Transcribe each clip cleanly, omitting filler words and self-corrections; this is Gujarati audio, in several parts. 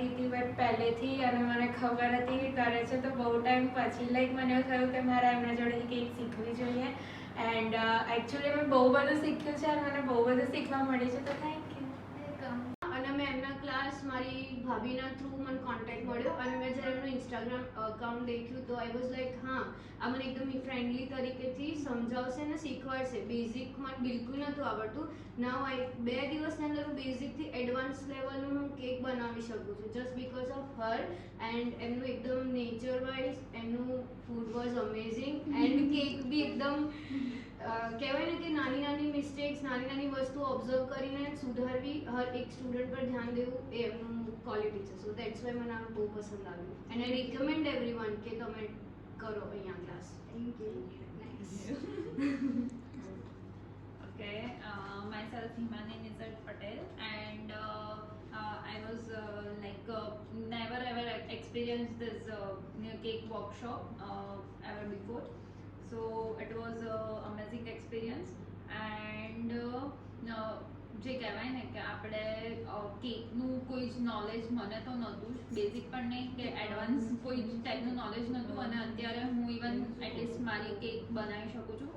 કરતી હતી બટ પહેલેથી અને મને ખબર હતી કે કરે છે તો બહુ ટાઈમ પછી લાઈક મને એવું થયું કે મારે એમના જોડેથી કંઈક શીખવી જોઈએ એન્ડ એકચ્યુઅલી મેં બહુ બધું શીખ્યું છે અને મને બહુ બધું શીખવા મળ્યું છે તો થેન્ક યુ વેલકમ. અને મેં એમના ક્લાસ મારી ભાભીના થ્રુ મને કોન્ટેક્ટ મળ્યો અને મેં જ્યારે એમનું ઇન્સ્ટાગ્રામ અકાઉન્ટ દેખ્યું તો આઈ વોઝ લાઈક હા આ મને એકદમ ફ્રેન્ડલી તરીકેથી સમજાવશે અને શીખવાડશે. બેઝિક મને બિલકુલ નહોતું આવડતું. નાવ આઈ 2 દિવસની અંદર હું બેઝિકથી એડવાન્સ લેવલનું હું કેક બનાવી શકું છું just because of her and એમનું એકદમ નેચર વાઇઝ એમનું food was amazing and cake બી એકદમ કહેવાય ને કે નાની નાની મિસ્ટેક્સ નાની નાની વસ્તુઓ ઓબ્ઝર્વ કરીને સુધારવી હર એક સ્ટુડન્ટ પર ધ્યાન દેવું એ એમનું ક્વોલિટી છે. સો દેટ્સ વાય મને આ બહુ પસંદ આવ્યું એન્ડ આઈ રિકમેન્ડ એવરીવન કે તમે કરો અહીંયા class. Thank you. Nice. Okay, myself Himani Nizat Patel and I was never ever experienced this cake workshop ever before. So it was an amazing experience and જે કહેવાય ને કે આપણે કેકનું કોઈ જ નોલેજ મને તો નહોતું જ બેઝિક પણ નહીં કે એડવાન્સ કોઈ જ ટાઈપનું નોલેજ નહોતું અને અત્યારે હું ઇવન એટલીસ્ટ મારી કેક બનાવી શકું છું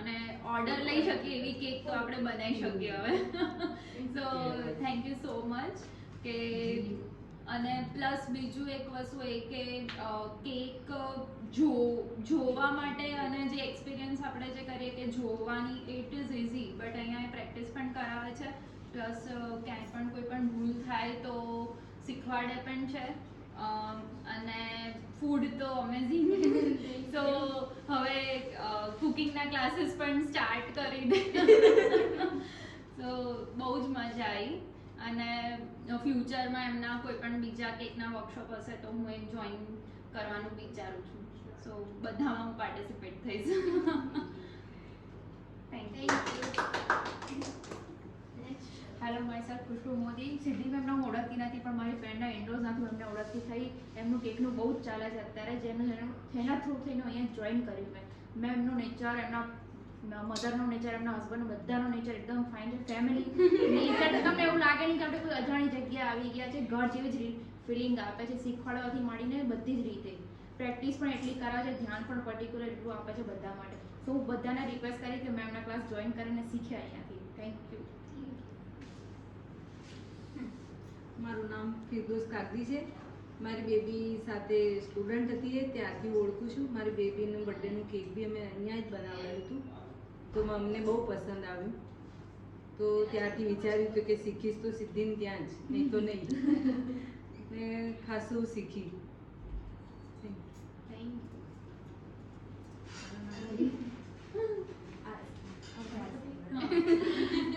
અને ઓર્ડર લઈ શકીએ એવી કેક તો આપણે બનાવી શકીએ હવે. So thank you so much કે અને પ્લસ બીજું એક વસ્તુ એ કે કેક જોવા માટે અને જે એક્સપિરિયન્સ આપણે જે કરીએ કે જોવાની ઇટ ઇઝ ઇઝી બટ અહીંયા પ્રેક્ટિસ પણ કરાવે છે પ્લસ ક્યાંય પણ કોઈ પણ ભૂલ થાય તો શીખવાડે પણ છે અને ફૂડ તો અમેઝિંગ. સો હવે કુકિંગના ક્લાસીસ પણ સ્ટાર્ટ કરી દે. સો બહુ જ મજા આવી અને ફ્યુચરમાં એમના કોઈ પણ બીજા કેકના વર્કશોપ હશે તો હું એ જોઈન કરવાનું વિચારું છું. સો બધામાં હું પાર્ટિસિપેટ થઈશ. Thank you. હેલો માયસેલ્ફ ખુશ્બુ મોદી. સિદ્ધિ મેમને હું ઓળખતી નથી પણ મારી ફ્રેન્ડના એન્ડ્રોઝમાંથી અમને ઓળખતી થઈ. એમનું કેકનું બહુ જ ચાલે છે અત્યારે જેના થ્રુ થઈને અહીંયા જોઈન કર્યું મેં એમનું નેચર એમના મધરનું નેચર એમના હસબન્ડનું બધાનું નેચર એકદમ ફાઇન છે. ફેમિલી નેચર તમને એવું લાગે નહીં કે આપણે કોઈ અજાણી જગ્યાએ આવી ગયા છે. ઘર જેવી જ ફિલિંગ આપે છે શીખવાડવાથી માંડીને બધી જ રીતે. પ્રેક્ટિસ પણ એટલી કરાવે છે ધ્યાન પણ પર્ટિક્યુલર એટલું આપે છે બધા માટે. તો હું બધાને રિક્વેસ્ટ કરી કે મેં એમના ક્લાસ જોઈન કરીને શીખ્યા અહીંયાથી. Thank you. મારું નામ ફિરદોસ કાગદી છે. મારી બેબી સાથે સ્ટુડન્ટ હતી ત્યારથી ઓળખું છું. મારી બેબીનું બર્થડેનું કેક બી અમે અહીંયા જ બનાવેલું હતું તો અમને બહુ પસંદ આવ્યું તો ત્યારથી વિચાર્યું હતું કે શીખીશ તો સિદ્ધિને ત્યાં જ નહીં તો નહીં. ને ખાસું શીખી.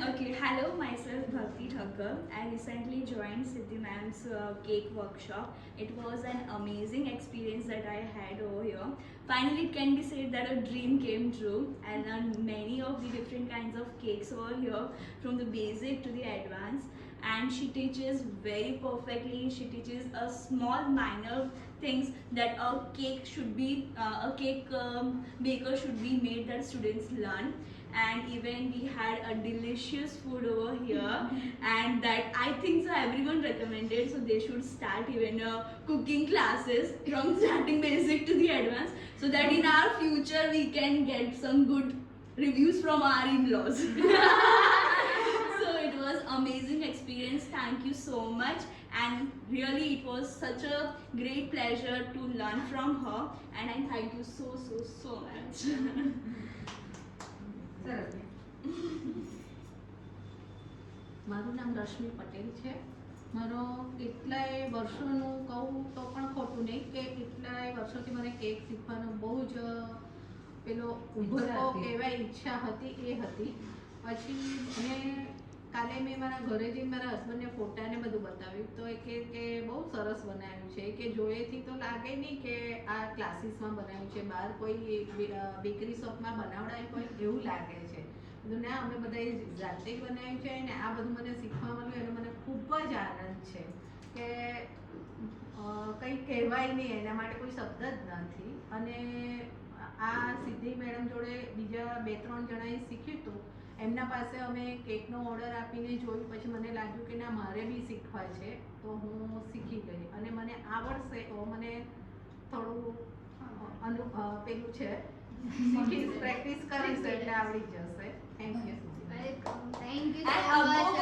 Okay, hello, myself Bhakti Thakkar. I recently joined Siddhi ma'am's cake workshop. It was an amazing experience that I had over here. Finally, it can be said that a dream came true. I learned many of the different kinds of cakes over here, from the basic to the advanced. And she teaches very perfectly. She teaches a small minor things that a cake should be, baker should be made that students learn. And even we had a delicious food over here and that I think so everyone recommended, so they should start even cooking classes from starting basic to the advanced, so that in our future we can get some good reviews from our in-laws. So it was amazing experience. Thank you so much, and really it was such a great pleasure to learn from her, and I thank you so much. મારું નામ રશ્મિ પટેલ છે. મારો કેટલાય વર્ષોનું કહું તો પણ ખોટું નહીં કે કેટલાય વર્ષોથી મને કેક શીખવાનો બહુ જ પેલો ઉભરતો કહેવાય ઈચ્છા હતી એ હતી. પછી મેં કાલે મેં મારા ઘરે જઈને મારા હસબન્ડને ફોટાને બધું બતાવ્યું તો એ કે બહુ સરસ બનાવ્યું છે કે જોયેથી તો લાગે નહીં કે આ ક્લાસીસમાં બનાવ્યું છે બહાર કોઈ બેકરી શોપમાં બનાવડાવ્યું હોય એવું લાગે છે. ના અમે બધાએ જાતે બનાવ્યું છે અને આ બધું મને શીખવા મળ્યું એનો મને ખૂબ જ આનંદ છે કે કંઈ કહેવાય નહીં એના માટે કોઈ શબ્દ જ નથી. અને આ સિદ્ધિ મેડમ જોડે બીજા 2-3 જણાએ શીખ્યું હતું એમના પાસે અમે કેકનો ઓર્ડર આપીને જોયું, પછી મને લાગ્યું કે ના મારે બી શીખવા છે, તો હું શીખી ગઈ અને મને આવડશે. મને થોડું પેલું છે, શીખીશ, પ્રેક્ટિસ કરીશ એટલે આવડી જશે. Thank you. Welcome, thank you And so above much.